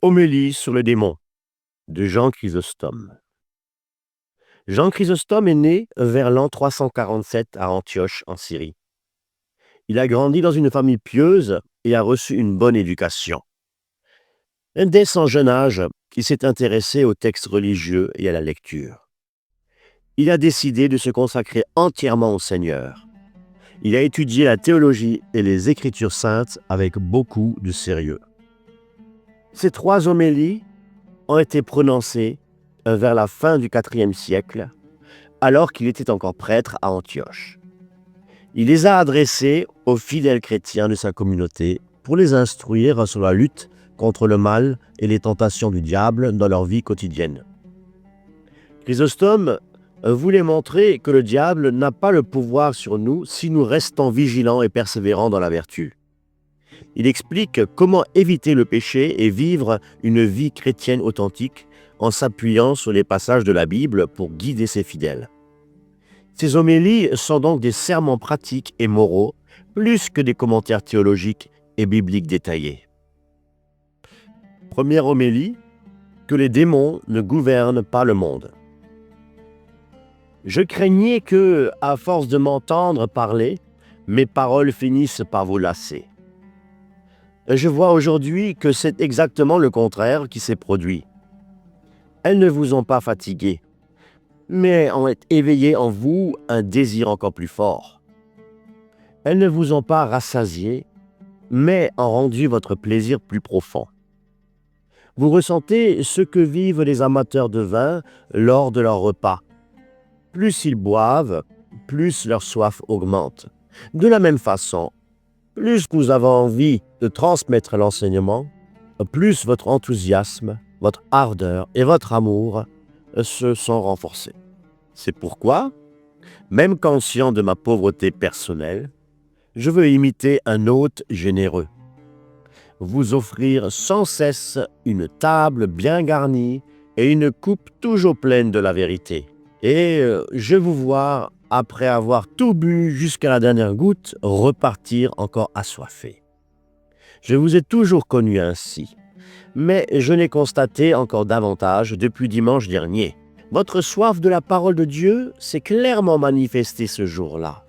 Homélie sur le démon de Jean Chrysostome. Jean Chrysostome est né vers l'an 347 à Antioche, en Syrie. Il a grandi dans une famille pieuse et a reçu une bonne éducation. Dès son jeune âge, il s'est intéressé aux textes religieux et à la lecture. Il a décidé de se consacrer entièrement au Seigneur. Il a étudié la théologie et les Écritures saintes avec beaucoup de sérieux. Ces 3 homélies ont été prononcées vers la fin du IVe siècle, alors qu'il était encore prêtre à Antioche. Il les a adressées aux fidèles chrétiens de sa communauté pour les instruire sur la lutte contre le mal et les tentations du diable dans leur vie quotidienne. Chrysostome voulait montrer que le diable n'a pas le pouvoir sur nous si nous restons vigilants et persévérants dans la vertu. Il explique comment éviter le péché et vivre une vie chrétienne authentique en s'appuyant sur les passages de la Bible pour guider ses fidèles. Ces homélies sont donc des sermons pratiques et moraux, plus que des commentaires théologiques et bibliques détaillés. Première homélie, que les démons ne gouvernent pas le monde. Je craignais que, à force de m'entendre parler, mes paroles finissent par vous lasser. Je vois aujourd'hui que c'est exactement le contraire qui s'est produit. Elles ne vous ont pas fatigué, mais ont éveillé en vous un désir encore plus fort. Elles ne vous ont pas rassasié, mais ont rendu votre plaisir plus profond. Vous ressentez ce que vivent les amateurs de vin lors de leur repas. Plus ils boivent, plus leur soif augmente. De la même façon, plus vous avez envie de transmettre l'enseignement, plus votre enthousiasme, votre ardeur et votre amour se sont renforcés. C'est pourquoi, même conscient de ma pauvreté personnelle, je veux imiter un hôte généreux. Vous offrir sans cesse une table bien garnie et une coupe toujours pleine de la vérité. Et je vous vois, après avoir tout bu jusqu'à la dernière goutte, repartir encore assoiffé. Je vous ai toujours connu ainsi, mais je l'ai constaté encore davantage depuis dimanche dernier. Votre soif de la parole de Dieu s'est clairement manifestée ce jour-là.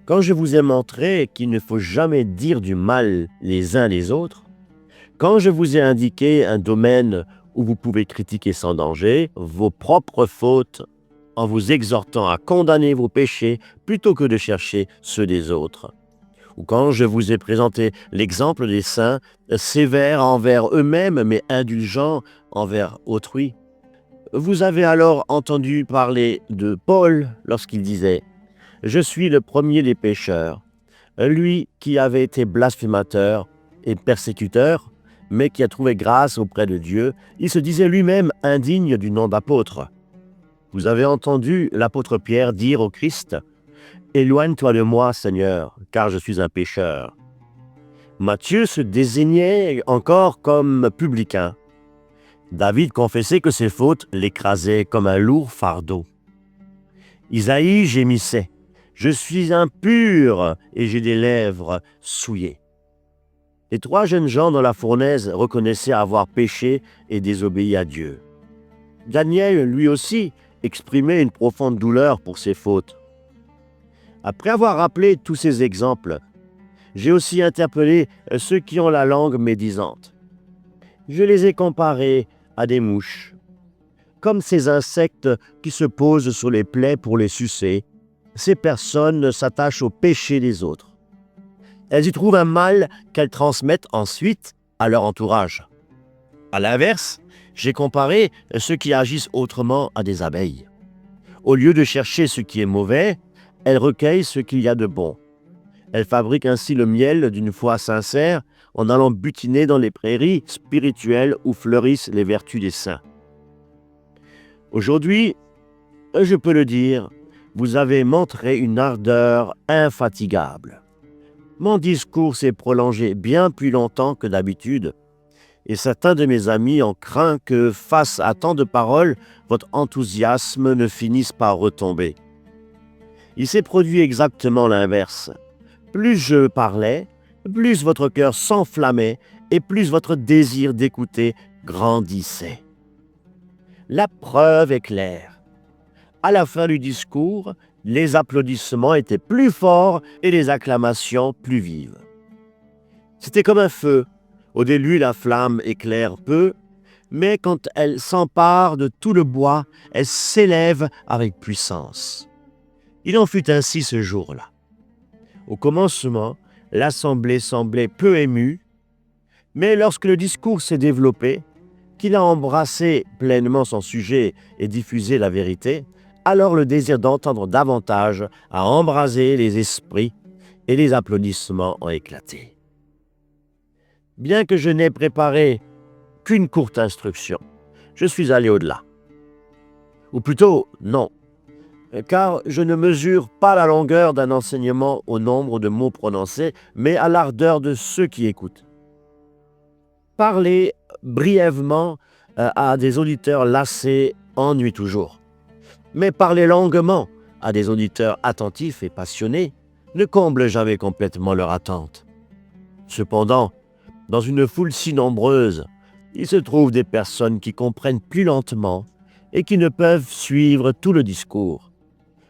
Quand je vous ai montré qu'il ne faut jamais dire du mal les uns les autres, quand je vous ai indiqué un domaine où vous pouvez critiquer sans danger vos propres fautes en vous exhortant à condamner vos péchés plutôt que de chercher ceux des autres, ou quand je vous ai présenté l'exemple des saints sévères envers eux-mêmes mais indulgents envers autrui, vous avez alors entendu parler de Paul lorsqu'il disait « Je suis le premier des pécheurs », lui qui avait été blasphémateur et persécuteur, mais qui a trouvé grâce auprès de Dieu, il se disait lui-même indigne du nom d'apôtre. Vous avez entendu l'apôtre Pierre dire au Christ « Éloigne-toi de moi, Seigneur, car je suis un pécheur ». Matthieu se désignait encore comme publicain. David confessait que ses fautes l'écrasaient comme un lourd fardeau. Isaïe gémissait « Je suis impur et j'ai des lèvres souillées ». Les 3 jeunes gens dans la fournaise reconnaissaient avoir péché et désobéi à Dieu. Daniel, lui aussi, exprimait une profonde douleur pour ses fautes. Après avoir rappelé tous ces exemples, j'ai aussi interpellé ceux qui ont la langue médisante. Je les ai comparés à des mouches. Comme ces insectes qui se posent sur les plaies pour les sucer, ces personnes s'attachent au péché des autres. Elles y trouvent un mal qu'elles transmettent ensuite à leur entourage. À l'inverse, j'ai comparé ceux qui agissent autrement à des abeilles. Au lieu de chercher ce qui est mauvais, elles recueillent ce qu'il y a de bon. Elles fabriquent ainsi le miel d'une foi sincère en allant butiner dans les prairies spirituelles où fleurissent les vertus des saints. Aujourd'hui, je peux le dire, vous avez montré une ardeur infatigable. Mon discours s'est prolongé bien plus longtemps que d'habitude, et certains de mes amis ont craint que, face à tant de paroles, votre enthousiasme ne finisse par retomber. Il s'est produit exactement l'inverse. Plus je parlais, plus votre cœur s'enflammait et plus votre désir d'écouter grandissait. La preuve est claire. À la fin du discours, les applaudissements étaient plus forts et les acclamations plus vives. C'était comme un feu. Au début, la flamme éclaire peu, mais quand elle s'empare de tout le bois, elle s'élève avec puissance. Il en fut ainsi ce jour-là. Au commencement, l'assemblée semblait peu émue, mais lorsque le discours s'est développé, qu'il a embrassé pleinement son sujet et diffusé la vérité, alors le désir d'entendre davantage a embrasé les esprits et les applaudissements ont éclaté. Bien que je n'ai préparé qu'une courte instruction, je suis allé au-delà. Ou plutôt, non, car je ne mesure pas la longueur d'un enseignement au nombre de mots prononcés, mais à l'ardeur de ceux qui écoutent. Parler brièvement à des auditeurs lassés ennuie toujours. Mais parler longuement à des auditeurs attentifs et passionnés ne comble jamais complètement leur attente. Cependant, dans une foule si nombreuse, il se trouve des personnes qui comprennent plus lentement et qui ne peuvent suivre tout le discours.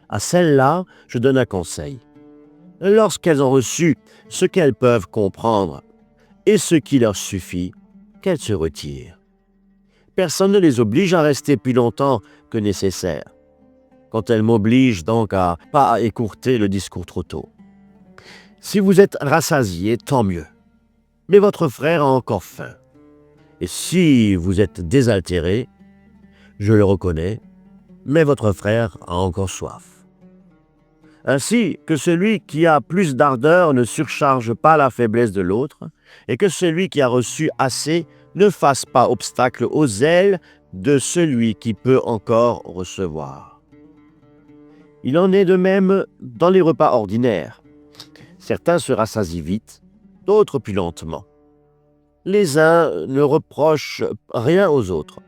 À celles-là, je donne un conseil. Lorsqu'elles ont reçu ce qu'elles peuvent comprendre et ce qui leur suffit, qu'elles se retirent. Personne ne les oblige à rester plus longtemps que nécessaire. Quand elles m'obligent donc à pas écourter le discours trop tôt. Si vous êtes rassasié, tant mieux. Mais votre frère a encore faim. Et si vous êtes désaltéré, je le reconnais, mais votre frère a encore soif. Ainsi que celui qui a plus d'ardeur ne surcharge pas la faiblesse de l'autre, et que celui qui a reçu assez ne fasse pas obstacle aux ailes de celui qui peut encore recevoir. Il en est de même dans les repas ordinaires. Certains se rassasient vite, d'autres plus lentement. Les uns ne reprochent rien aux autres.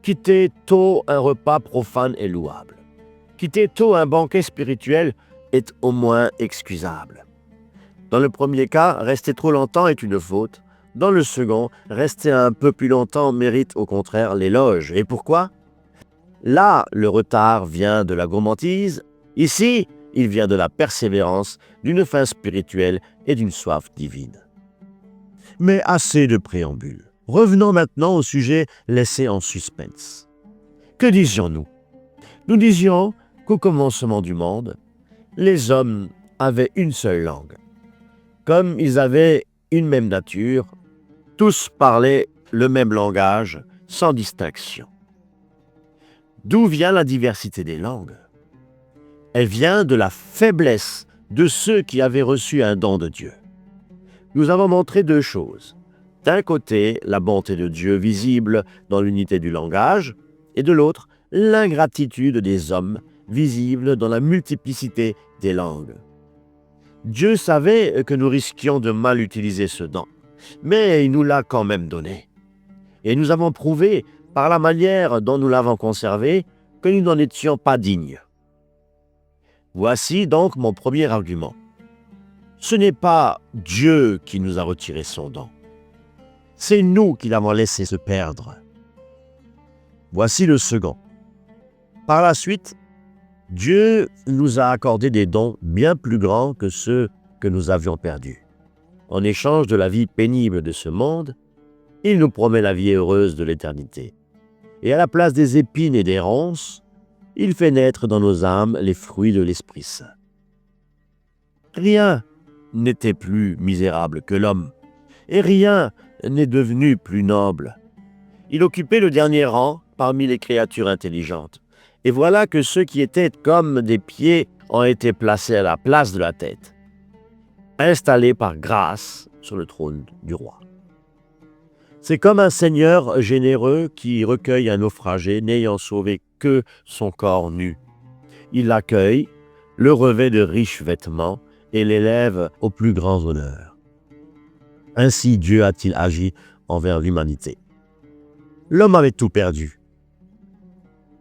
Quitter tôt un repas profane est louable. Quitter tôt un banquet spirituel est au moins excusable. Dans le premier cas, rester trop longtemps est une faute. Dans le second, rester un peu plus longtemps mérite au contraire l'éloge. Et pourquoi ? Là, le retard vient de la gourmandise. Ici, il vient de la persévérance, d'une faim spirituelle et d'une soif divine. Mais assez de préambule. Revenons maintenant au sujet laissé en suspense. Que disions-nous ? Nous disions qu'au commencement du monde, les hommes avaient une seule langue. Comme ils avaient une même nature, tous parlaient le même langage, sans distinction. D'où vient la diversité des langues ? Elle vient de la faiblesse de ceux qui avaient reçu un don de Dieu. Nous avons montré deux choses. D'un côté, la bonté de Dieu visible dans l'unité du langage, et de l'autre, l'ingratitude des hommes visible dans la multiplicité des langues. Dieu savait que nous risquions de mal utiliser ce don, mais il nous l'a quand même donné. Et nous avons prouvé, par la manière dont nous l'avons conservé, que nous n'en étions pas dignes. Voici donc mon premier argument. Ce n'est pas Dieu qui nous a retiré son don. C'est nous qui l'avons laissé se perdre. Voici le second. Par la suite, Dieu nous a accordé des dons bien plus grands que ceux que nous avions perdus. En échange de la vie pénible de ce monde, il nous promet la vie heureuse de l'éternité. Et à la place des épines et des ronces, il fait naître dans nos âmes les fruits de l'Esprit Saint. Rien n'était plus misérable que l'homme, et rien n'est devenu plus noble. Il occupait le dernier rang parmi les créatures intelligentes. Et voilà que ceux qui étaient comme des pieds ont été placés à la place de la tête, installés par grâce sur le trône du roi. C'est comme un seigneur généreux qui recueille un naufragé n'ayant sauvé que son corps nu. Il l'accueille, le revêt de riches vêtements et l'élève au plus grand honneur. Ainsi Dieu a-t-il agi envers l'humanité. L'homme avait tout perdu.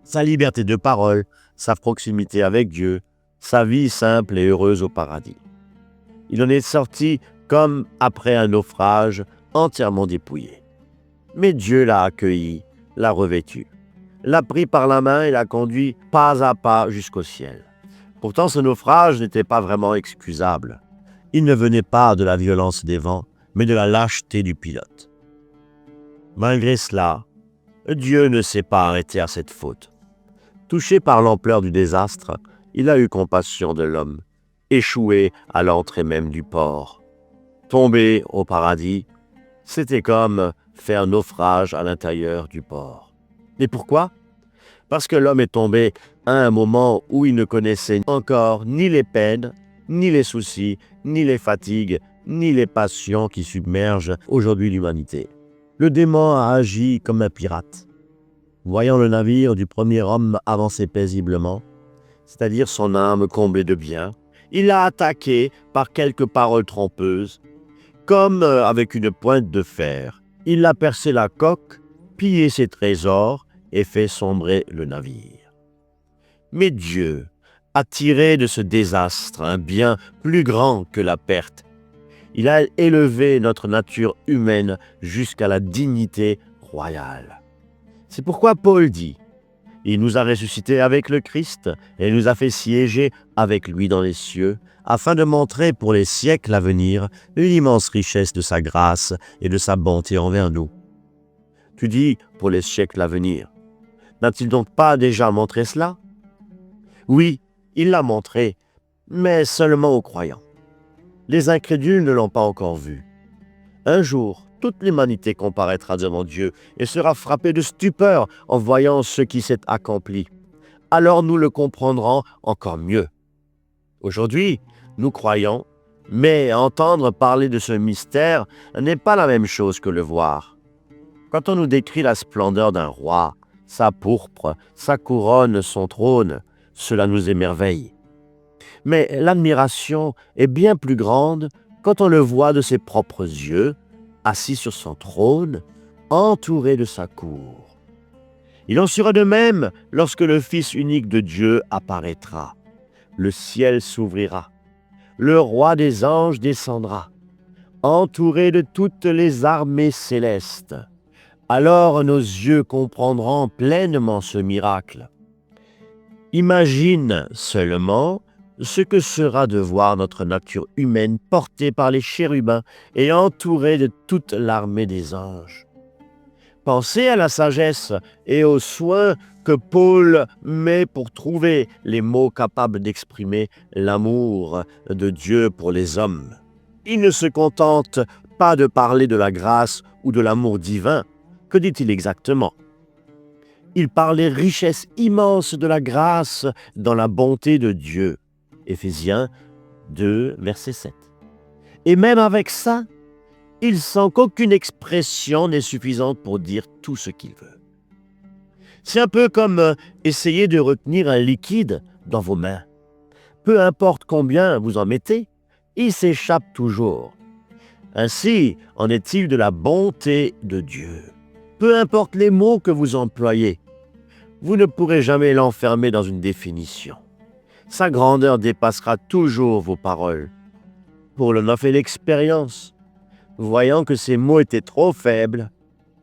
Sa liberté de parole, sa proximité avec Dieu, sa vie simple et heureuse au paradis. Il en est sorti comme après un naufrage, entièrement dépouillé. Mais Dieu l'a accueilli, l'a revêtu, l'a pris par la main et l'a conduit pas à pas jusqu'au ciel. Pourtant, ce naufrage n'était pas vraiment excusable. Il ne venait pas de la violence des vents, mais de la lâcheté du pilote. Malgré cela, Dieu ne s'est pas arrêté à cette faute. Touché par l'ampleur du désastre, il a eu compassion de l'homme, échoué à l'entrée même du port. Tomber au paradis, c'était comme faire naufrage à l'intérieur du port. Et pourquoi? Parce que l'homme est tombé à un moment où il ne connaissait encore ni les peines, ni les soucis, ni les fatigues, ni les passions qui submergent aujourd'hui l'humanité. Le démon a agi comme un pirate. Voyant le navire du premier homme avancer paisiblement, c'est-à-dire son âme comblée de bien, il l'a attaqué par quelques paroles trompeuses, comme avec une pointe de fer. Il a percé la coque, pillé ses trésors et fait sombrer le navire. Mais Dieu a tiré de ce désastre un bien plus grand que la perte. Il a élevé notre nature humaine jusqu'à la dignité royale. C'est pourquoi Paul dit « Il nous a ressuscités avec le Christ et nous a fait siéger avec lui dans les cieux, afin de montrer pour les siècles à venir l'immense richesse de sa grâce et de sa bonté envers nous. » Tu dis « pour les siècles à venir ». N'a-t-il donc pas déjà montré cela? Oui, il l'a montré, mais seulement aux croyants. Les incrédules ne l'ont pas encore vu. Un jour, toute l'humanité comparaîtra devant Dieu et sera frappée de stupeur en voyant ce qui s'est accompli. Alors nous le comprendrons encore mieux. Aujourd'hui, nous croyons, mais entendre parler de ce mystère n'est pas la même chose que le voir. Quand on nous décrit la splendeur d'un roi, sa pourpre, sa couronne, son trône, cela nous émerveille. Mais l'admiration est bien plus grande quand on le voit de ses propres yeux, assis sur son trône, entouré de sa cour. Il en sera de même lorsque le Fils unique de Dieu apparaîtra. Le ciel s'ouvrira, le roi des anges descendra, entouré de toutes les armées célestes. Alors nos yeux comprendront pleinement ce miracle. Imagine seulement ce que sera de voir notre nature humaine portée par les chérubins et entourée de toute l'armée des anges. Pensez à la sagesse et aux soins que Paul met pour trouver les mots capables d'exprimer l'amour de Dieu pour les hommes. Il ne se contente pas de parler de la grâce ou de l'amour divin. Que dit-il exactement? Il parle des richesses immenses de la grâce dans la bonté de Dieu. Éphésiens 2, verset 7. Et même avec ça, il sent qu'aucune expression n'est suffisante pour dire tout ce qu'il veut. C'est un peu comme essayer de retenir un liquide dans vos mains. Peu importe combien vous en mettez, il s'échappe toujours. Ainsi en est-il de la bonté de Dieu. Peu importe les mots que vous employez, vous ne pourrez jamais l'enfermer dans une définition. Sa grandeur dépassera toujours vos paroles. Paul en a fait l'expérience. Voyant que ses mots étaient trop faibles,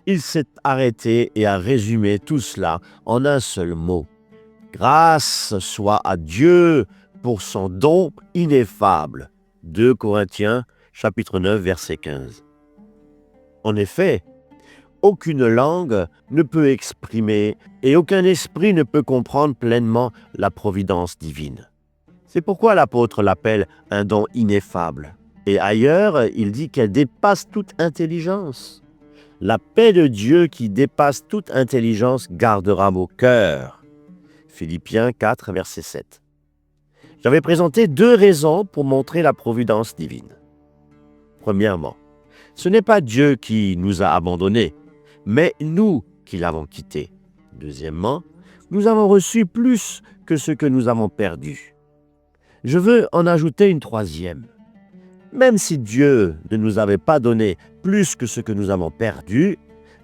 il s'est arrêté et a résumé tout cela en un seul mot. Grâce soit à Dieu pour son don ineffable. 2 Corinthiens, chapitre 9, verset 15. En effet, aucune langue ne peut exprimer et aucun esprit ne peut comprendre pleinement la providence divine. C'est pourquoi l'apôtre l'appelle un don ineffable. Et ailleurs, il dit qu'elle dépasse toute intelligence. La paix de Dieu qui dépasse toute intelligence gardera vos cœurs. Philippiens 4, verset 7. J'avais présenté 2 raisons pour montrer la providence divine. Premièrement, ce n'est pas Dieu qui nous a abandonnés, mais nous qui l'avons quitté. Deuxièmement, nous avons reçu plus que ce que nous avons perdu. Je veux en ajouter une troisième. Même si Dieu ne nous avait pas donné plus que ce que nous avons perdu,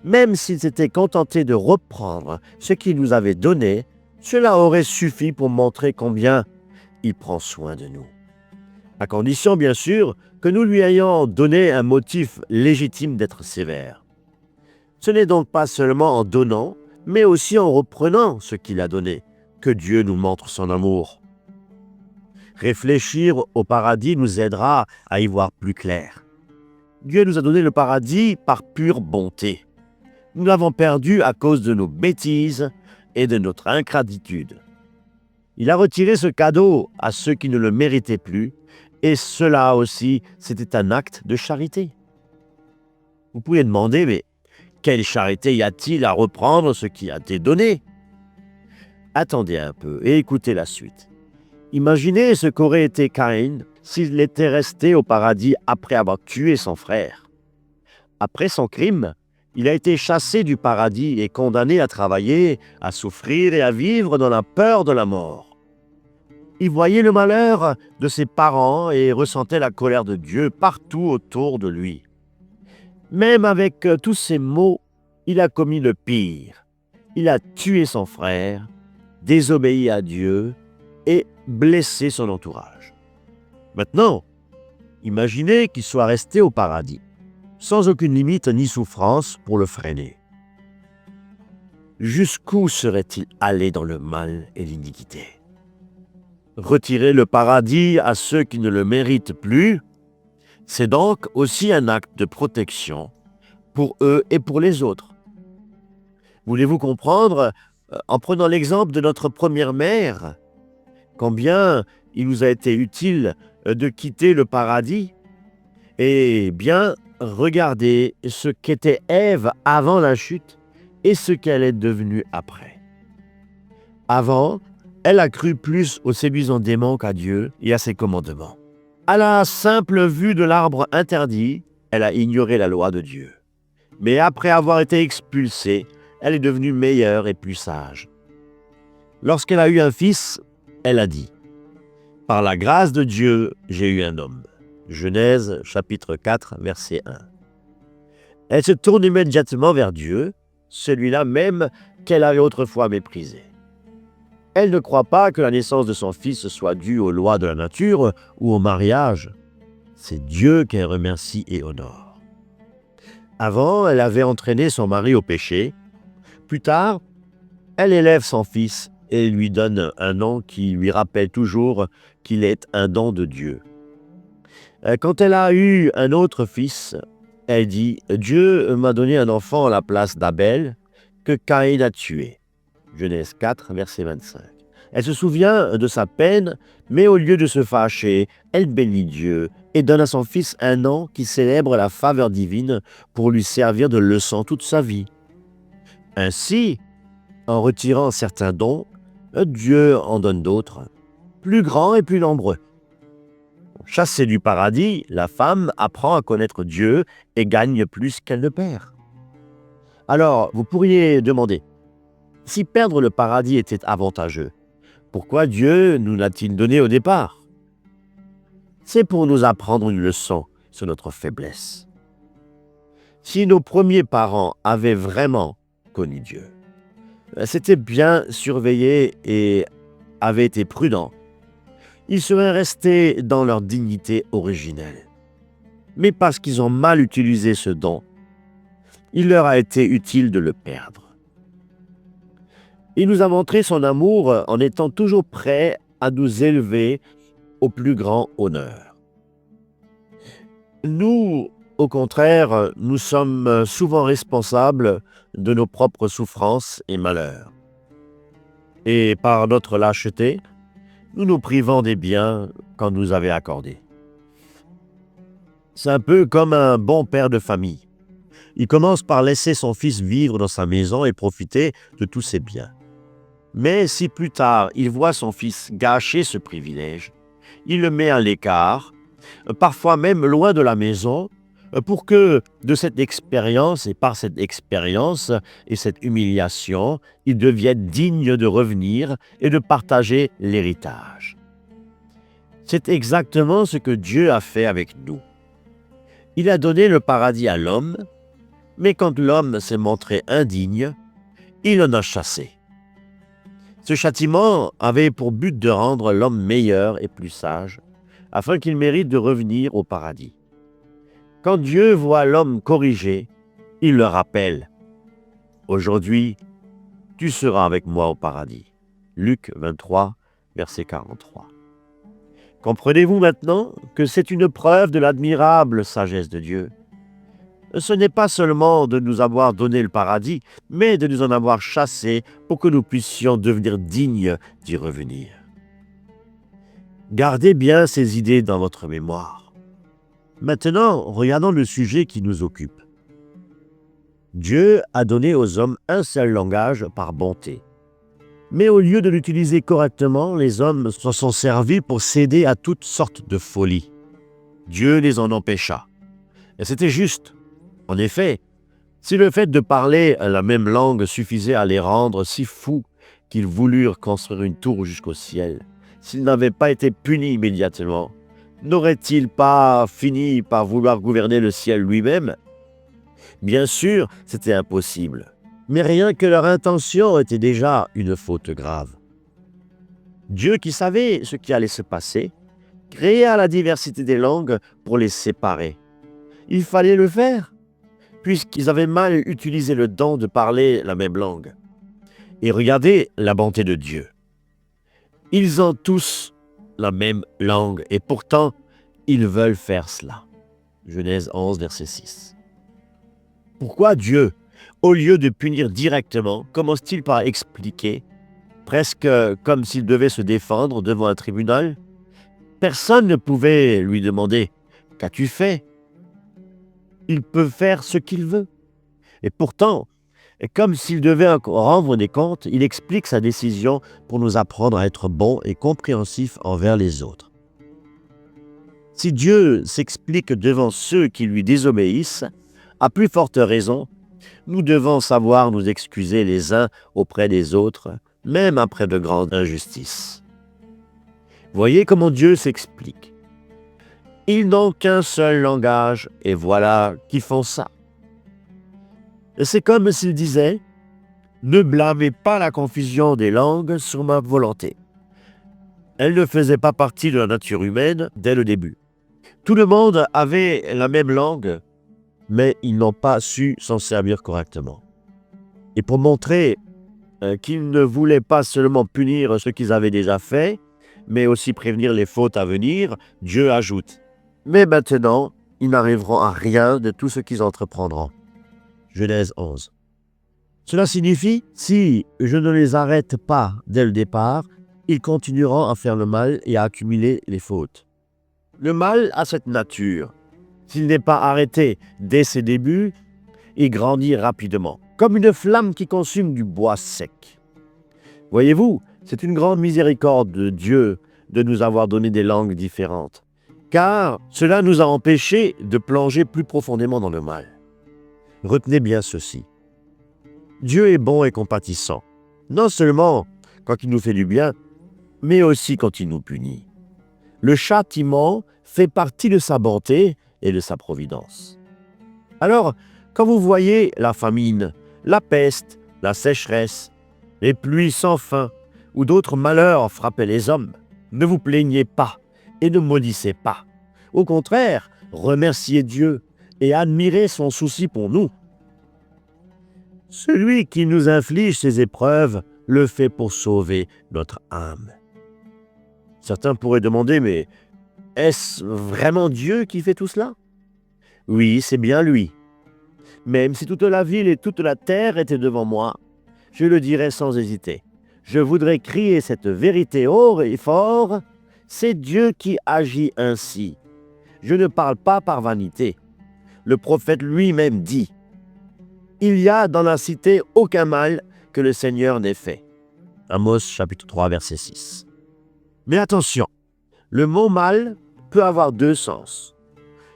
même s'il s'était contenté de reprendre ce qu'il nous avait donné, cela aurait suffi pour montrer combien il prend soin de nous. à condition bien sûr que nous lui ayons donné un motif légitime d'être sévère. Ce n'est donc pas seulement en donnant, mais aussi en reprenant ce qu'il a donné, que Dieu nous montre son amour. Réfléchir au paradis nous aidera à y voir plus clair. Dieu nous a donné le paradis par pure bonté. Nous l'avons perdu à cause de nos bêtises et de notre ingratitude. Il a retiré ce cadeau à ceux qui ne le méritaient plus, et cela aussi, c'était un acte de charité. Vous pouvez demander, mais quelle charité y a-t-il à reprendre ce qui a été donné? Attendez un peu et écoutez la suite. Imaginez ce qu'aurait été Caïn s'il était resté au paradis après avoir tué son frère. Après son crime, il a été chassé du paradis et condamné à travailler, à souffrir et à vivre dans la peur de la mort. Il voyait le malheur de ses parents et ressentait la colère de Dieu partout autour de lui. Même avec tous ces maux, il a commis le pire. Il a tué son frère, désobéi à Dieu et blessé son entourage. Maintenant, imaginez qu'il soit resté au paradis, sans aucune limite ni souffrance pour le freiner. Jusqu'où serait-il allé dans le mal et l'iniquité? Retirer le paradis à ceux qui ne le méritent plus, c'est donc aussi un acte de protection pour eux et pour les autres. Voulez-vous comprendre, en prenant l'exemple de notre première mère, combien il nous a été utile de quitter le paradis? Eh bien, regardez ce qu'était Ève avant la chute et ce qu'elle est devenue après. Avant, elle a cru plus aux séduisants démons qu'à Dieu et à ses commandements. À la simple vue de l'arbre interdit, elle a ignoré la loi de Dieu. Mais après avoir été expulsée, elle est devenue meilleure et plus sage. Lorsqu'elle a eu un fils, elle a dit « Par la grâce de Dieu, j'ai eu un homme ». Genèse chapitre 4, verset 1. Elle se tourne immédiatement vers Dieu, celui-là même qu'elle avait autrefois méprisé. Elle ne croit pas que la naissance de son fils soit due aux lois de la nature ou au mariage. C'est Dieu qu'elle remercie et honore. Avant, elle avait entraîné son mari au péché. Plus tard, elle élève son fils et lui donne un nom qui lui rappelle toujours qu'il est un don de Dieu. Quand elle a eu un autre fils, elle dit « Dieu m'a donné un enfant à la place d'Abel que Caïn a tué ». Genèse 4, verset 25. Elle se souvient de sa peine, mais au lieu de se fâcher, elle bénit Dieu et donne à son fils un nom qui célèbre la faveur divine pour lui servir de leçon toute sa vie. Ainsi, en retirant certains dons, Dieu en donne d'autres, plus grands et plus nombreux. Chassée du paradis, la femme apprend à connaître Dieu et gagne plus qu'elle ne perd. Alors, vous pourriez demander, si perdre le paradis était avantageux, pourquoi Dieu nous l'a-t-il donné au départ? C'est pour nous apprendre une leçon sur notre faiblesse. Si nos premiers parents avaient vraiment connu Dieu, s'étaient bien surveillés et avaient été prudents, ils seraient restés dans leur dignité originelle. Mais parce qu'ils ont mal utilisé ce don, il leur a été utile de le perdre. Il nous a montré son amour en étant toujours prêt à nous élever au plus grand honneur. Nous, au contraire, nous sommes souvent responsables de nos propres souffrances et malheurs. Et par notre lâcheté, nous nous privons des biens qu'on nous avait accordés. C'est un peu comme un bon père de famille. Il commence par laisser son fils vivre dans sa maison et profiter de tous ses biens. Mais si plus tard il voit son fils gâcher ce privilège, il le met à l'écart, parfois même loin de la maison, pour que de cette expérience et par cette expérience et cette humiliation, il devienne digne de revenir et de partager l'héritage. C'est exactement ce que Dieu a fait avec nous. Il a donné le paradis à l'homme, mais quand l'homme s'est montré indigne, il en a chassé. Ce châtiment avait pour but de rendre l'homme meilleur et plus sage, afin qu'il mérite de revenir au paradis. Quand Dieu voit l'homme corrigé, il le rappelle. Aujourd'hui, tu seras avec moi au paradis. Luc 23, verset 43. Comprenez-vous maintenant que c'est une preuve de l'admirable sagesse de Dieu? Ce n'est pas seulement de nous avoir donné le paradis, mais de nous en avoir chassés pour que nous puissions devenir dignes d'y revenir. Gardez bien ces idées dans votre mémoire. Maintenant, regardons le sujet qui nous occupe. Dieu a donné aux hommes un seul langage par bonté. Mais au lieu de l'utiliser correctement, les hommes s'en sont servis pour céder à toutes sortes de folies. Dieu les en empêcha. Et c'était juste. En effet, si le fait de parler la même langue suffisait à les rendre si fous qu'ils voulurent construire une tour jusqu'au ciel, s'ils n'avaient pas été punis immédiatement, n'auraient-ils pas fini par vouloir gouverner le ciel lui-même? Bien sûr, c'était impossible, mais rien que leur intention était déjà une faute grave. Dieu, qui savait ce qui allait se passer, créa la diversité des langues pour les séparer. Il fallait le faire, puisqu'ils avaient mal utilisé le don de parler la même langue. Et regardez la bonté de Dieu. Ils ont tous la même langue, et pourtant, ils veulent faire cela. Genèse 11, verset 6. Pourquoi Dieu, au lieu de punir directement, commence-t-il par expliquer, presque comme s'il devait se défendre devant un tribunal? Personne ne pouvait lui demander « Qu'as-tu fait ?» Il peut faire ce qu'il veut. Et pourtant, comme s'il devait rendre des comptes, il explique sa décision pour nous apprendre à être bons et compréhensifs envers les autres. Si Dieu s'explique devant ceux qui lui désobéissent, à plus forte raison, nous devons savoir nous excuser les uns auprès des autres, même après de grandes injustices. Voyez comment Dieu s'explique. Ils n'ont qu'un seul langage, et voilà qu'ils font ça. C'est comme s'il disait « Ne blâmez pas la confusion des langues sur ma volonté. » Elle ne faisait pas partie de la nature humaine dès le début. Tout le monde avait la même langue, mais ils n'ont pas su s'en servir correctement. Et pour montrer qu'ils ne voulaient pas seulement punir ce qu'ils avaient déjà fait, mais aussi prévenir les fautes à venir, Dieu ajoute « Mais maintenant, ils n'arriveront à rien de tout ce qu'ils entreprendront. » Genèse 11. Cela signifie, si je ne les arrête pas dès le départ, ils continueront à faire le mal et à accumuler les fautes. Le mal a cette nature. S'il n'est pas arrêté dès ses débuts, il grandit rapidement, comme une flamme qui consume du bois sec. Voyez-vous, c'est une grande miséricorde de Dieu de nous avoir donné des langues différentes, car cela nous a empêchés de plonger plus profondément dans le mal. Retenez bien ceci. Dieu est bon et compatissant, non seulement quand il nous fait du bien, mais aussi quand il nous punit. Le châtiment fait partie de sa bonté et de sa providence. Alors, quand vous voyez la famine, la peste, la sécheresse, les pluies sans fin ou d'autres malheurs frapper les hommes, ne vous plaignez pas et ne maudissez pas. Au contraire, remerciez Dieu et admirez son souci pour nous. Celui qui nous inflige ces épreuves le fait pour sauver notre âme. Certains pourraient demander, mais est-ce vraiment Dieu qui fait tout cela? Oui, c'est bien lui. Même si toute la ville et toute la terre étaient devant moi, je le dirais sans hésiter. Je voudrais crier cette vérité haut et fort, c'est Dieu qui agit ainsi. Je ne parle pas par vanité. Le prophète lui-même dit, « Il n'y a dans la cité aucun mal que le Seigneur n'ait fait. » Amos chapitre 3, verset 6. Mais attention, le mot mal peut avoir deux sens.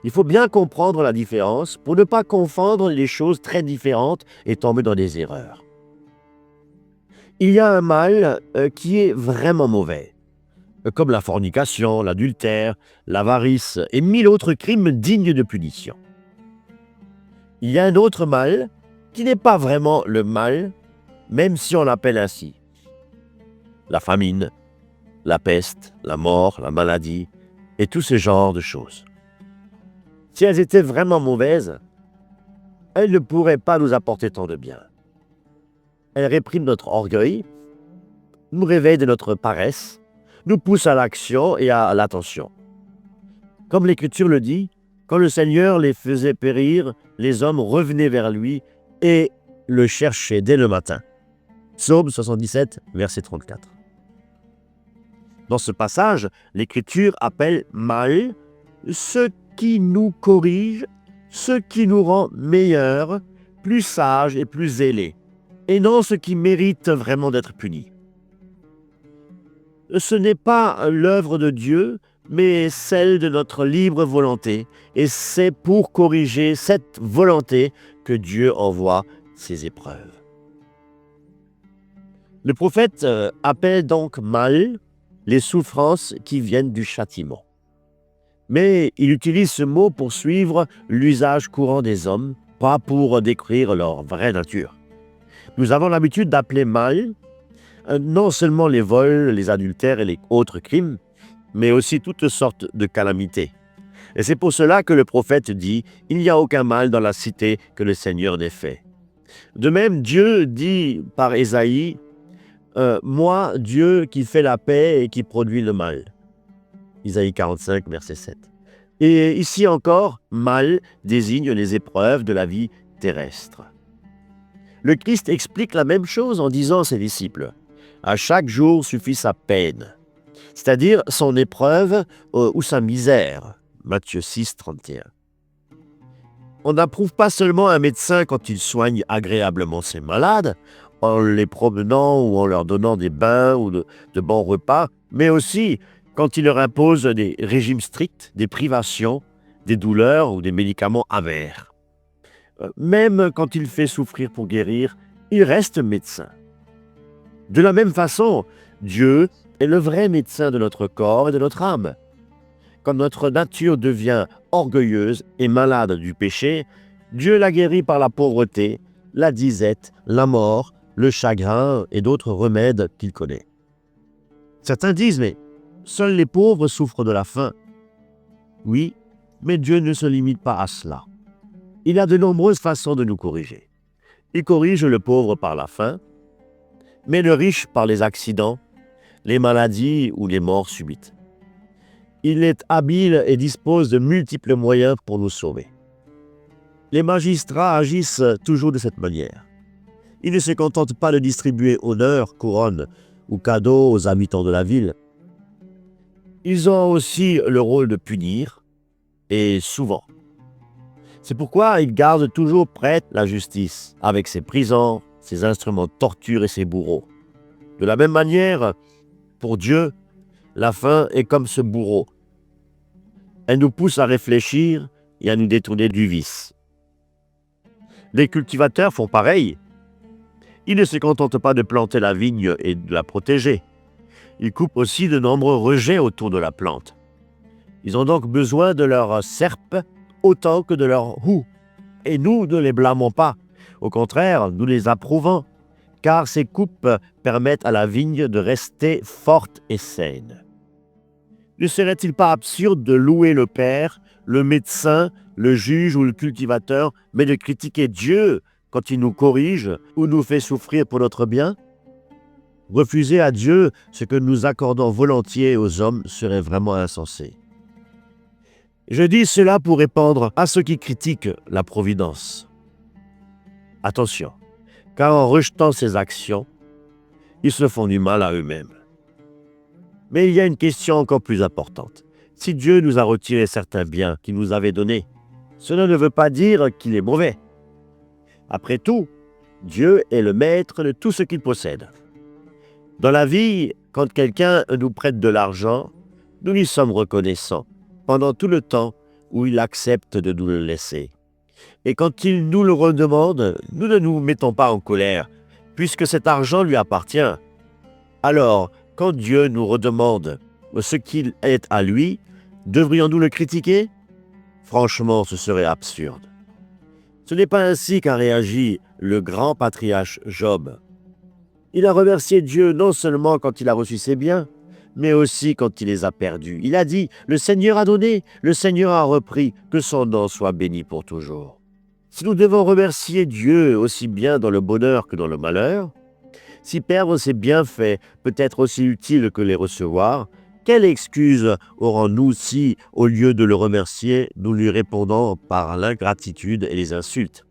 Il faut bien comprendre la différence pour ne pas confondre les choses très différentes et tomber dans des erreurs. Il y a un mal qui est vraiment mauvais, comme la fornication, l'adultère, l'avarice et 1000 autres crimes dignes de punition. Il y a un autre mal qui n'est pas vraiment le mal, même si on l'appelle ainsi. La famine, la peste, la mort, la maladie, et tout ce genre de choses. Si elles étaient vraiment mauvaises, elles ne pourraient pas nous apporter tant de bien. Elles répriment notre orgueil, nous réveillent de notre paresse, nous poussent à l'action et à l'attention. Comme l'Écriture le dit, quand le Seigneur les faisait périr, les hommes revenaient vers lui et le cherchaient dès le matin. Psaume 77, verset 34. Dans ce passage, l'Écriture appelle mal ce qui nous corrige, ce qui nous rend meilleurs, plus sages et plus zélés, et non ce qui mérite vraiment d'être puni. Ce n'est pas l'œuvre de Dieu, mais celle de notre libre volonté, et c'est pour corriger cette volonté que Dieu envoie ses épreuves. Le prophète appelle donc mal les souffrances qui viennent du châtiment. Mais il utilise ce mot pour suivre l'usage courant des hommes, pas pour décrire leur vraie nature. Nous avons l'habitude d'appeler mal non seulement les vols, les adultères et les autres crimes, mais aussi toutes sortes de calamités. Et c'est pour cela que le prophète dit « Il n'y a aucun mal dans la cité que le Seigneur n'ait fait ». De même, Dieu dit par Ésaïe « Moi, Dieu qui fait la paix et qui produit le mal ». Isaïe 45, verset 7. Et ici encore, mal désigne les épreuves de la vie terrestre. Le Christ explique la même chose en disant à ses disciples « À chaque jour suffit sa peine », c'est-à-dire son épreuve ou sa misère. Matthieu 6, 31. On n'approuve pas seulement un médecin quand il soigne agréablement ses malades, en les promenant ou en leur donnant des bains ou de bons repas, mais aussi quand il leur impose des régimes stricts, des privations, des douleurs ou des médicaments amers. Même quand il fait souffrir pour guérir, il reste médecin. De la même façon, Dieu est le vrai médecin de notre corps et de notre âme. Quand notre nature devient orgueilleuse et malade du péché, Dieu la guérit par la pauvreté, la disette, la mort, le chagrin et d'autres remèdes qu'il connaît. Certains disent, mais seuls les pauvres souffrent de la faim. Oui, mais Dieu ne se limite pas à cela. Il a de nombreuses façons de nous corriger. Il corrige le pauvre par la faim, mais le riche par les accidents, les maladies ou les morts subites. Il est habile et dispose de multiples moyens pour nous sauver. Les magistrats agissent toujours de cette manière. Ils ne se contentent pas de distribuer honneurs, couronnes ou cadeaux aux habitants de la ville. Ils ont aussi le rôle de punir, et souvent. C'est pourquoi ils gardent toujours prête la justice, avec ses prisons, ses instruments de torture et ses bourreaux. De la même manière, pour Dieu, la faim est comme ce bourreau. Elle nous pousse à réfléchir et à nous détourner du vice. Les cultivateurs font pareil. Ils ne se contentent pas de planter la vigne et de la protéger. Ils coupent aussi de nombreux rejets autour de la plante. Ils ont donc besoin de leurs serpes autant que de leurs houx. Et nous ne les blâmons pas. Au contraire, nous les approuvons, car ces coupes permettent à la vigne de rester forte et saine. Ne serait-il pas absurde de louer le Père, le médecin, le juge ou le cultivateur, mais de critiquer Dieu quand il nous corrige ou nous fait souffrir pour notre bien? Refuser à Dieu ce que nous accordons volontiers aux hommes serait vraiment insensé. Je dis cela pour répondre à ceux qui critiquent la providence. Attention, car en rejetant ces actions, ils se font du mal à eux-mêmes. Mais il y a une question encore plus importante. Si Dieu nous a retiré certains biens qu'il nous avait donnés, cela ne veut pas dire qu'il est mauvais. Après tout, Dieu est le maître de tout ce qu'il possède. Dans la vie, quand quelqu'un nous prête de l'argent, nous lui sommes reconnaissants pendant tout le temps où il accepte de nous le laisser. Et quand il nous le redemande, nous ne nous mettons pas en colère, puisque cet argent lui appartient. Alors, quand Dieu nous redemande ce qu'il est à lui, devrions-nous le critiquer? Franchement, ce serait absurde. Ce n'est pas ainsi qu'a réagi le grand patriarche Job. Il a remercié Dieu non seulement quand il a reçu ses biens, mais aussi quand il les a perdus. Il a dit, le Seigneur a donné, le Seigneur a repris, que son nom soit béni pour toujours. Si nous devons remercier Dieu aussi bien dans le bonheur que dans le malheur, si perdre ses bienfaits peut être aussi utile que les recevoir, quelle excuse aurons-nous si, au lieu de le remercier, nous lui répondons par l'ingratitude et les insultes?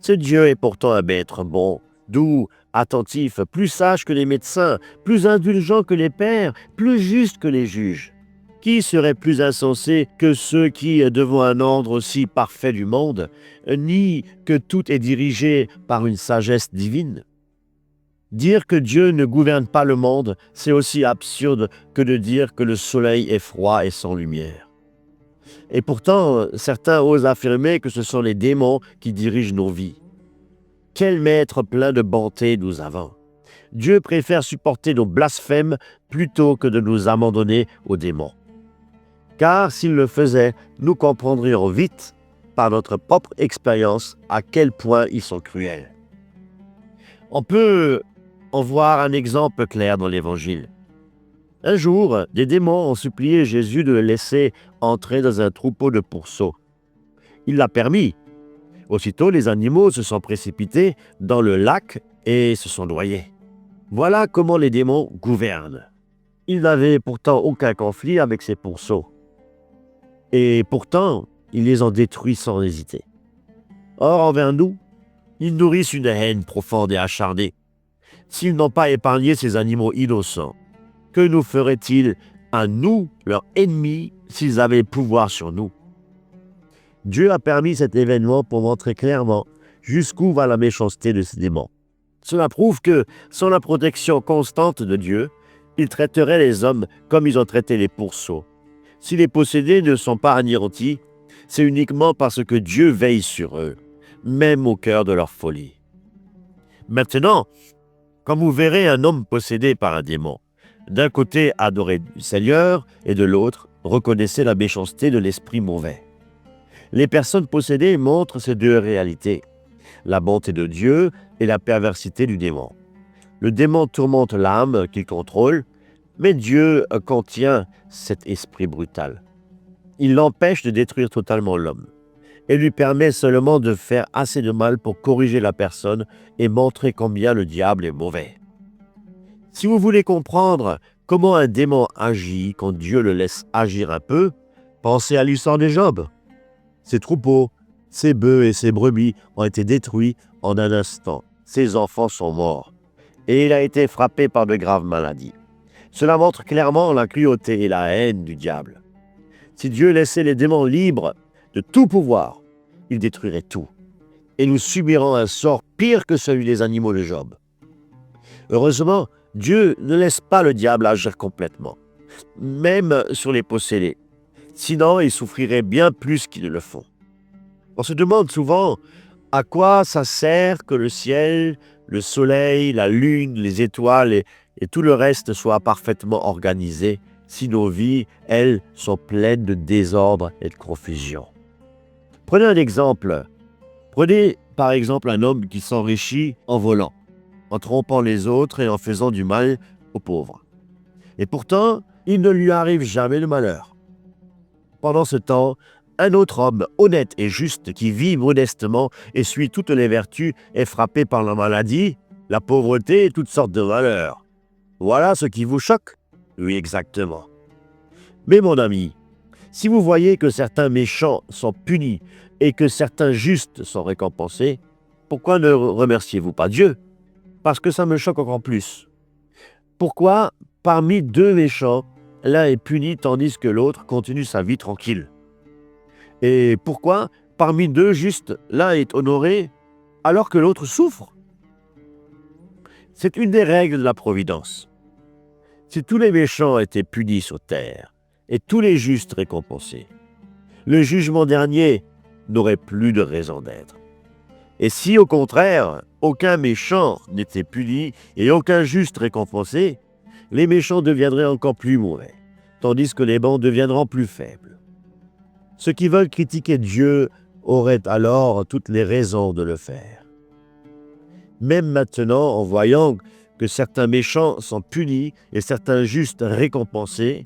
Ce Dieu est pourtant un maître bon, doux, attentif, plus sage que les médecins, plus indulgent que les pères, plus juste que les juges. Qui serait plus insensé que ceux qui, devant un ordre aussi parfait du monde, nient que tout est dirigé par une sagesse divine? Dire que Dieu ne gouverne pas le monde, c'est aussi absurde que de dire que le soleil est froid et sans lumière. Et pourtant, certains osent affirmer que ce sont les démons qui dirigent nos vies. Quel maître plein de bonté nous avons! Dieu préfère supporter nos blasphèmes plutôt que de nous abandonner aux démons. Car s'il le faisait, nous comprendrions vite, par notre propre expérience, à quel point ils sont cruels. On peut en voir un exemple clair dans l'Évangile. Un jour, des démons ont supplié Jésus de le laisser entrer dans un troupeau de pourceaux. Il l'a permis. Aussitôt, les animaux se sont précipités dans le lac et se sont noyés. Voilà comment les démons gouvernent. Ils n'avaient pourtant aucun conflit avec ces pourceaux. Et pourtant, ils les ont détruits sans hésiter. Or, envers nous, ils nourrissent une haine profonde et acharnée. S'ils n'ont pas épargné ces animaux innocents, que nous feraient-ils à nous, leurs ennemis, s'ils avaient le pouvoir sur nous? Dieu a permis cet événement pour montrer clairement jusqu'où va la méchanceté de ces démons. Cela prouve que, sans la protection constante de Dieu, ils traiteraient les hommes comme ils ont traité les pourceaux. Si les possédés ne sont pas anéantis, c'est uniquement parce que Dieu veille sur eux, même au cœur de leur folie. Maintenant, quand vous verrez un homme possédé par un démon, d'un côté adorez le Seigneur et de l'autre reconnaissez la méchanceté de l'esprit mauvais. Les personnes possédées montrent ces deux réalités, la bonté de Dieu et la perversité du démon. Le démon tourmente l'âme qu'il contrôle, mais Dieu contient cet esprit brutal. Il l'empêche de détruire totalement l'homme et lui permet seulement de faire assez de mal pour corriger la personne et montrer combien le diable est mauvais. Si vous voulez comprendre comment un démon agit quand Dieu le laisse agir un peu, pensez à l'histoire de Job. Ses troupeaux, ses bœufs et ses brebis ont été détruits en un instant. Ses enfants sont morts et il a été frappé par de graves maladies. Cela montre clairement la cruauté et la haine du diable. Si Dieu laissait les démons libres de tout pouvoir, il détruirait tout. Et nous subirons un sort pire que celui des animaux de Job. Heureusement, Dieu ne laisse pas le diable agir complètement, même sur les possédés. Sinon, ils souffriraient bien plus qu'ils ne le font. On se demande souvent à quoi ça sert que le ciel, le soleil, la lune, les étoiles et tout le reste soient parfaitement organisés si nos vies, elles, sont pleines de désordre et de confusion. Prenez un exemple. Prenez par exemple un homme qui s'enrichit en volant, en trompant les autres et en faisant du mal aux pauvres. Et pourtant, il ne lui arrive jamais de malheur. Pendant ce temps, un autre homme honnête et juste qui vit modestement et suit toutes les vertus est frappé par la maladie, la pauvreté et toutes sortes de malheurs. Voilà ce qui vous choque? Oui, exactement. Mais mon ami, si vous voyez que certains méchants sont punis et que certains justes sont récompensés, pourquoi ne remerciez-vous pas Dieu? Parce que ça me choque encore plus. Pourquoi, parmi deux méchants, l'un est puni tandis que l'autre continue sa vie tranquille? Et pourquoi, parmi deux justes, l'un est honoré alors que l'autre souffre? C'est une des règles de la providence. Si tous les méchants étaient punis sur terre et tous les justes récompensés, le jugement dernier n'aurait plus de raison d'être. Et si, au contraire, aucun méchant n'était puni et aucun juste récompensé, les méchants deviendraient encore plus mauvais, tandis que les bons deviendront plus faibles. Ceux qui veulent critiquer Dieu auraient alors toutes les raisons de le faire. Même maintenant, en voyant que certains méchants sont punis et certains justes récompensés,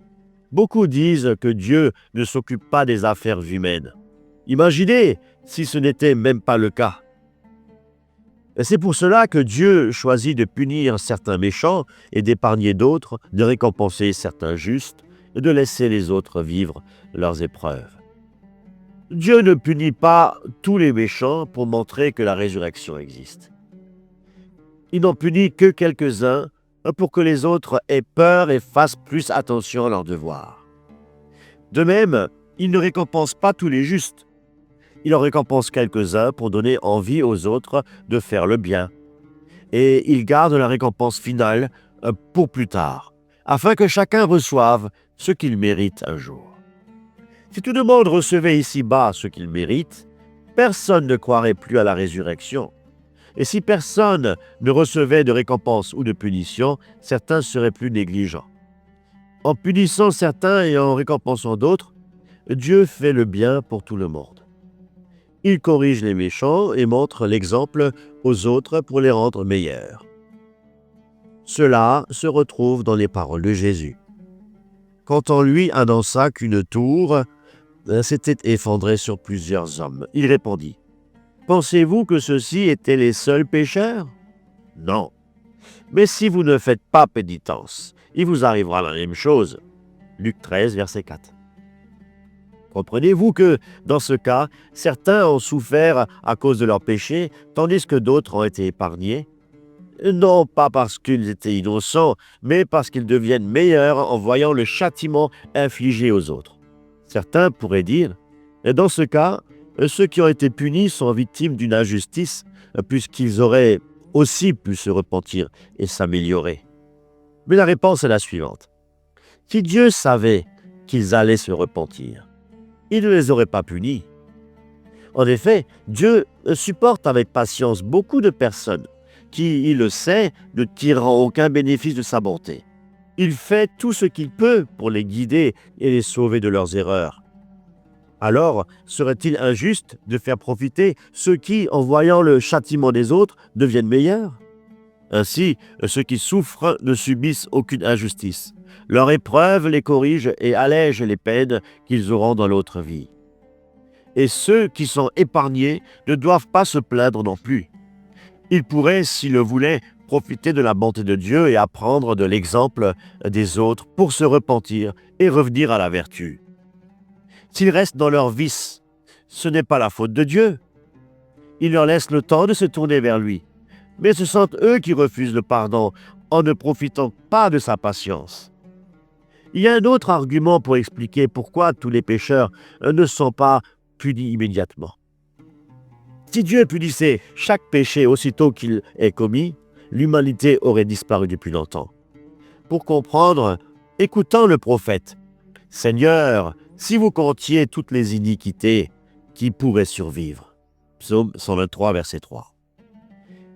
beaucoup disent que Dieu ne s'occupe pas des affaires humaines. Imaginez si ce n'était même pas le cas. C'est pour cela que Dieu choisit de punir certains méchants et d'épargner d'autres, de récompenser certains justes et de laisser les autres vivre leurs épreuves. Dieu ne punit pas tous les méchants pour montrer que la résurrection existe. Il n'en punit que quelques-uns pour que les autres aient peur et fassent plus attention à leurs devoirs. De même, il ne récompense pas tous les justes. Il en récompense quelques-uns pour donner envie aux autres de faire le bien. Et il garde la récompense finale pour plus tard, afin que chacun reçoive ce qu'il mérite un jour. Si tout le monde recevait ici-bas ce qu'il mérite, personne ne croirait plus à la résurrection. Et si personne ne recevait de récompense ou de punition, certains seraient plus négligents. En punissant certains et en récompensant d'autres, Dieu fait le bien pour tout le monde. Il corrige les méchants et montre l'exemple aux autres pour les rendre meilleurs. Cela se retrouve dans les paroles de Jésus. Quand on lui annonça qu'une tour s'était effondrée sur plusieurs hommes, il répondit: « Pensez-vous que ceux-ci étaient les seuls pécheurs? Non. Mais si vous ne faites pas pénitence, il vous arrivera la même chose. » Luc 13, verset 4. Comprenez-vous que, dans ce cas, certains ont souffert à cause de leurs péchés, tandis que d'autres ont été épargnés? Non pas parce qu'ils étaient innocents, mais parce qu'ils deviennent meilleurs en voyant le châtiment infligé aux autres. Certains pourraient dire: dans ce cas, ceux qui ont été punis sont victimes d'une injustice, puisqu'ils auraient aussi pu se repentir et s'améliorer. Mais la réponse est la suivante. Si Dieu savait qu'ils allaient se repentir, il ne les aurait pas punis. En effet, Dieu supporte avec patience beaucoup de personnes qui, il le sait, ne tireront aucun bénéfice de sa bonté. Il fait tout ce qu'il peut pour les guider et les sauver de leurs erreurs. Alors, serait-il injuste de faire profiter ceux qui, en voyant le châtiment des autres, deviennent meilleurs? Ainsi, ceux qui souffrent ne subissent aucune injustice. Leur épreuve les corrige et allège les peines qu'ils auront dans l'autre vie. Et ceux qui sont épargnés ne doivent pas se plaindre non plus. Ils pourraient, s'ils le voulaient, profiter de la bonté de Dieu et apprendre de l'exemple des autres pour se repentir et revenir à la vertu. S'ils restent dans leur vice, ce n'est pas la faute de Dieu. Il leur laisse le temps de se tourner vers lui. Mais ce sont eux qui refusent le pardon en ne profitant pas de sa patience. Il y a un autre argument pour expliquer pourquoi tous les pécheurs ne sont pas punis immédiatement. Si Dieu punissait chaque péché aussitôt qu'il est commis, l'humanité aurait disparu depuis longtemps. Pour comprendre, écoutons le prophète. « Seigneur, si vous comptiez toutes les iniquités, qui pourraient survivre ?» Psaume 123, verset 3.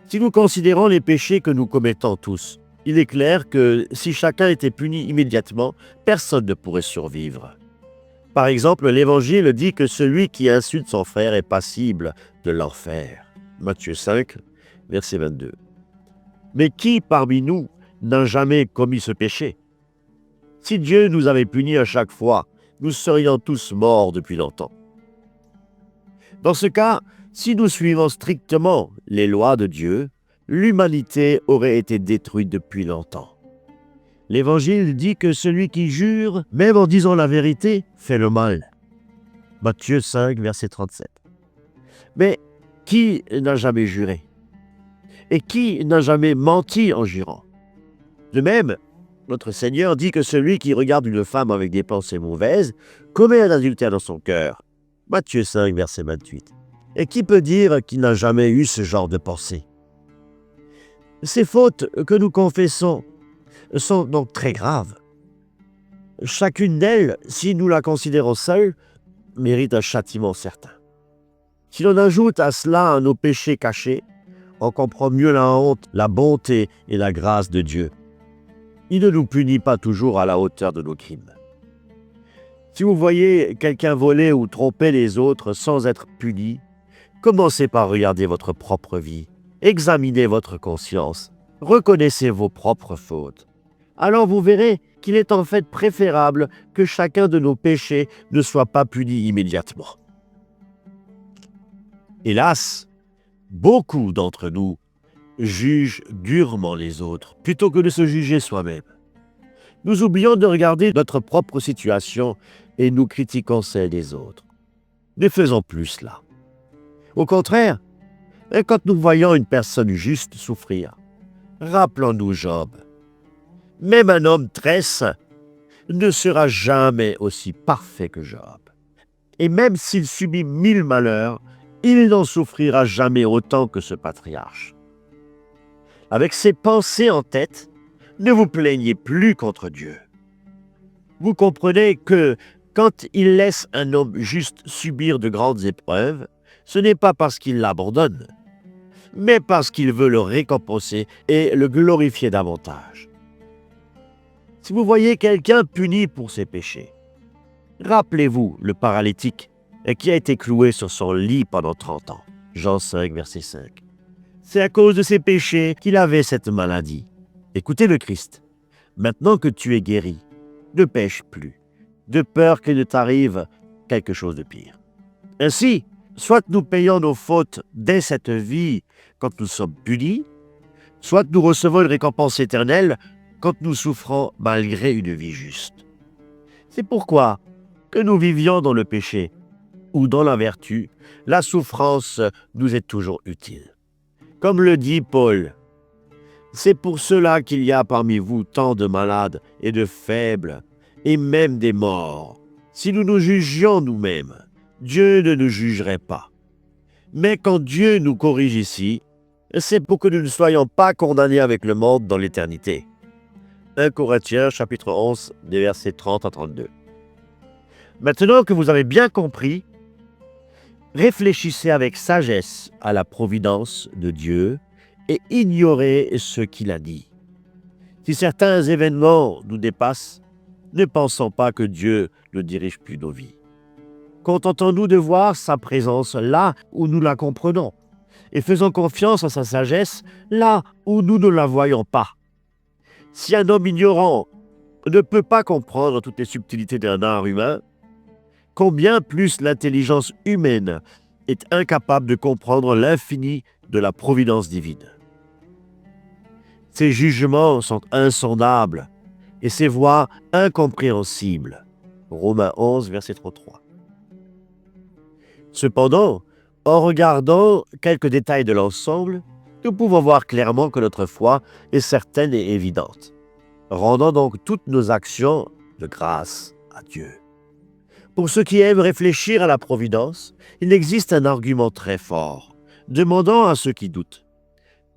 Si nous considérons les péchés que nous commettons tous, il est clair que si chacun était puni immédiatement, personne ne pourrait survivre. Par exemple, l'Évangile dit que celui qui insulte son frère est passible de l'enfer. Matthieu 5, verset 22. Mais qui parmi nous n'a jamais commis ce péché? Si Dieu nous avait punis à chaque fois, nous serions tous morts depuis longtemps. Dans ce cas, si nous suivons strictement les lois de Dieu, l'humanité aurait été détruite depuis longtemps. L'Évangile dit que celui qui jure, même en disant la vérité, fait le mal. Matthieu 5, verset 37. Mais qui n'a jamais juré? Et qui n'a jamais menti en jurant? De même, notre Seigneur dit que celui qui regarde une femme avec des pensées mauvaises commet un adultère dans son cœur. Matthieu 5, verset 28. Et qui peut dire qu'il n'a jamais eu ce genre de pensée? Ces fautes que nous confessons sont donc très graves. Chacune d'elles, si nous la considérons seule, mérite un châtiment certain. Si l'on ajoute à cela nos péchés cachés, on comprend mieux la honte, la bonté et la grâce de Dieu. Il ne nous punit pas toujours à la hauteur de nos crimes. Si vous voyez quelqu'un voler ou tromper les autres sans être puni, commencez par regarder votre propre vie. Examinez votre conscience reconnaissez vos propres fautes. Alors vous verrez qu'il est en fait préférable que chacun de nos péchés ne soit pas puni immédiatement. Hélas, beaucoup d'entre nous jugent durement les autres plutôt que de se juger soi-même. Nous oublions de regarder notre propre situation et nous critiquons celle des autres. Ne faisons plus cela. Au contraire, quand nous voyons une personne juste souffrir, rappelons-nous Job. Même un homme très saint ne sera jamais aussi parfait que Job. Et même s'il subit 1000 malheurs, il n'en souffrira jamais autant que ce patriarche. Avec ces pensées en tête, ne vous plaignez plus contre Dieu. Vous comprenez que quand il laisse un homme juste subir de grandes épreuves, ce n'est pas parce qu'il l'abandonne, mais parce qu'il veut le récompenser et le glorifier davantage. Si vous voyez quelqu'un puni pour ses péchés, rappelez-vous le paralytique qui a été cloué sur son lit pendant 30 ans. Jean 5, verset 5. C'est à cause de ses péchés qu'il avait cette maladie. Écoutez le Christ. Maintenant que tu es guéri, ne pêche plus, de peur qu'il ne t'arrive quelque chose de pire. Ainsi, soit nous payons nos fautes dès cette vie quand nous sommes punis, soit nous recevons une récompense éternelle quand nous souffrons malgré une vie juste. C'est pourquoi, que nous vivions dans le péché ou dans la vertu, la souffrance nous est toujours utile. Comme le dit Paul, c'est pour cela qu'il y a parmi vous tant de malades et de faibles, et même des morts. Si nous nous jugions nous-mêmes, Dieu ne nous jugerait pas. Mais quand Dieu nous corrige ici, c'est pour que nous ne soyons pas condamnés avec le monde dans l'éternité. 1 Corinthiens chapitre 11, des versets 30 à 32. Maintenant que vous avez bien compris, réfléchissez avec sagesse à la providence de Dieu et ignorez ce qu'il a dit. Si certains événements nous dépassent, ne pensons pas que Dieu ne dirige plus nos vies. Contentons-nous de voir sa présence là où nous la comprenons et faisons confiance à sa sagesse là où nous ne la voyons pas. Si un homme ignorant ne peut pas comprendre toutes les subtilités d'un art humain, combien plus l'intelligence humaine est incapable de comprendre l'infini de la providence divine. Ses jugements sont insondables et ses voies incompréhensibles. Romains 11, verset 33. Cependant, en regardant quelques détails de l'ensemble, nous pouvons voir clairement que notre foi est certaine et évidente. Rendons donc toutes nos actions de grâce à Dieu. Pour ceux qui aiment réfléchir à la providence, il existe un argument très fort. Demandons à ceux qui doutent.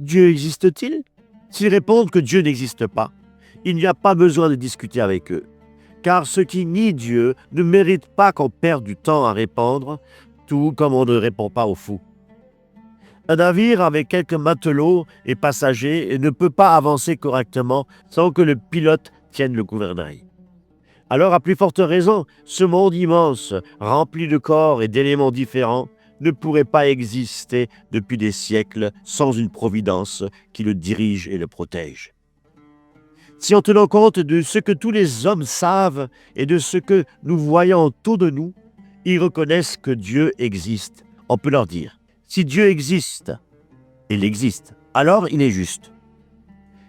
Dieu existe-t-il? S'ils répondent que Dieu n'existe pas, il n'y a pas besoin de discuter avec eux. Car ceux qui nient Dieu ne méritent pas qu'on perde du temps à répondre, tout comme on ne répond pas aux fous. Un navire avec quelques matelots et passagers ne peut pas avancer correctement sans que le pilote tienne le gouvernail. Alors, à plus forte raison, ce monde immense, rempli de corps et d'éléments différents, ne pourrait pas exister depuis des siècles sans une providence qui le dirige et le protège. Si en tenant compte de ce que tous les hommes savent et de ce que nous voyons autour de nous, ils reconnaissent que Dieu existe, on peut leur dire, si Dieu existe, il existe, alors il est juste.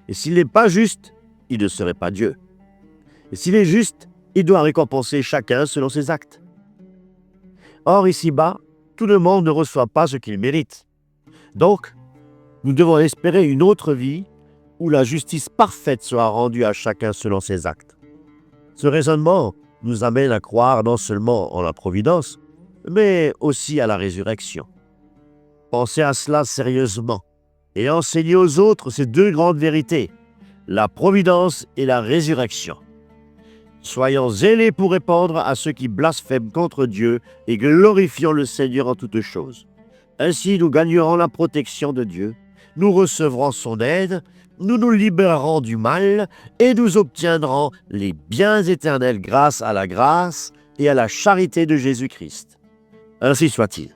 Et s'il n'est pas juste, il ne serait pas Dieu. Et s'il est juste, il doit récompenser chacun selon ses actes. Or, ici-bas, tout le monde ne reçoit pas ce qu'il mérite. Donc, nous devons espérer une autre vie où la justice parfaite sera rendue à chacun selon ses actes. Ce raisonnement nous amène à croire non seulement en la providence, mais aussi à la résurrection. Pensez à cela sérieusement et enseignez aux autres ces deux grandes vérités, la providence et la résurrection. Soyons zélés pour répondre à ceux qui blasphèment contre Dieu et glorifions le Seigneur en toutes choses. Ainsi, nous gagnerons la protection de Dieu, nous recevrons son aide, nous nous libérerons du mal et nous obtiendrons les biens éternels grâce à la grâce et à la charité de Jésus-Christ. Ainsi soit-il.